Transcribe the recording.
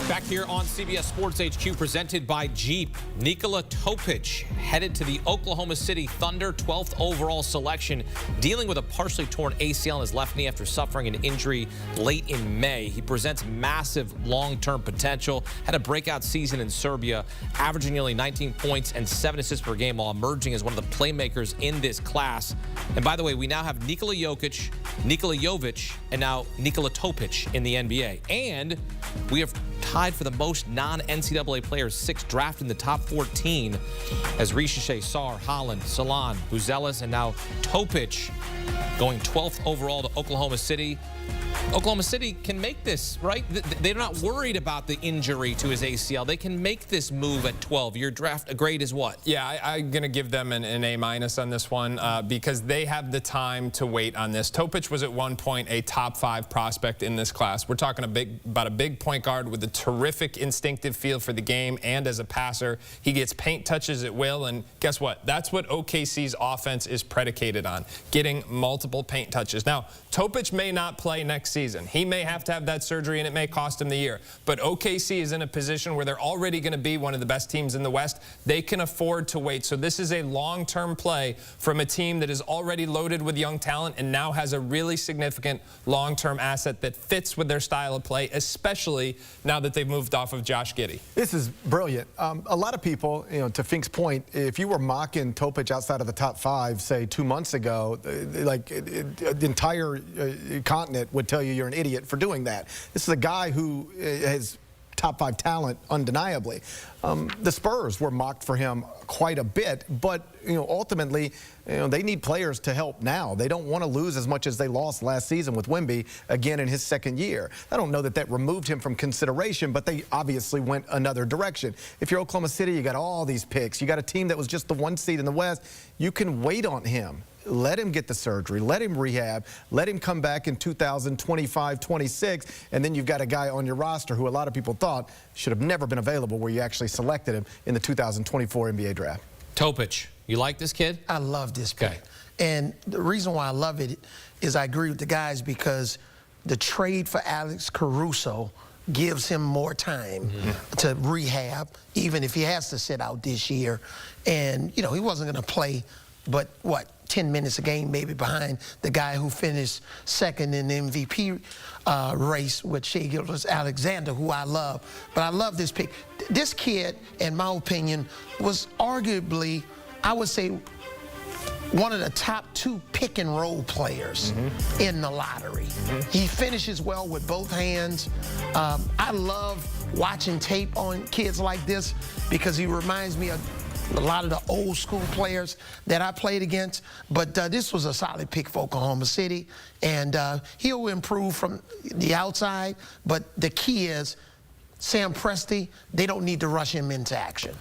Back here on CBS Sports HQ, presented by Jeep. Nikola Topić headed to the Oklahoma City Thunder, 12th overall selection, dealing with a partially torn ACL in his left knee after suffering an injury late in May. He presents massive long-term potential, had a breakout season in Serbia, averaging nearly 19 points and 7 assists per game while emerging as one of the playmakers in this class. And by the way, we now have Nikola Jokic, Nikola Jovic, and now Nikola Topić in the NBA. And we have tied for the most non-NCAA players, 6 drafted in the top 14, as Richiche, Sarr, Holland, Salon, Buzelis, and now Topić going 12th overall to Oklahoma City. Oklahoma City can make this, right? They're not worried about the injury to his ACL. They can make this move at 12. Your draft grade is what? Yeah, I'm going to give them an A- on this one because they have the time to wait on this. Topić was at one point a top 5 prospect in this class. We're talking about a big point guard with a terrific instinctive feel for the game and as a passer. He gets paint touches at will, and guess what? That's what OKC's offense is predicated on, getting multiple paint touches. Now, Topić may not play next season. He may have to have that surgery, and it may cost him the year. But OKC is in a position where they're already going to be one of the best teams in the West. They can afford to wait. So this is a long-term play from a team that is already loaded with young talent and now has a really significant long-term asset that fits with their style of play, especially now that they've moved off of Josh Giddey. This is brilliant. A lot of people, to Fink's point, if you were mocking Topić outside of the top 5, say 2 months ago, like the entire continent would tell you you're an idiot for doing that. This is a guy who has top 5 talent undeniably. The Spurs were mocked for him quite a bit, but ultimately they need players to help now. They don't want to lose as much as they lost last season with Wemby again in his second year. I don't know that removed him from consideration, but they obviously went another direction. If you're Oklahoma City, you got all these picks. You got a team that was just the 1 seed in the West. You can wait on him. Let him get the surgery. Let him rehab. Let him come back in 2025, 26, and then you've got a guy on your roster who a lot of people thought should have never been available, where you actually selected him in the 2024 NBA draft. Topić, you like this kid? I love this pick. Okay. And the reason why I love it is I agree with the guys because the trade for Alex Caruso gives him more time to rehab, even if he has to sit out this year. And, he wasn't going to play but, 10 minutes a game maybe behind the guy who finished second in the MVP race with Shai Gilgeous-Alexander, who I love. But I love this pick. This kid, in my opinion, was arguably, I would say, one of the top 2 pick-and-roll players in the lottery. He finishes well with both hands. I love watching tape on kids like this because he reminds me of a lot of the old school players that I played against. But this was a solid pick for Oklahoma City, and he'll improve from the outside. But the key is Sam Presti, they don't need to rush him into action.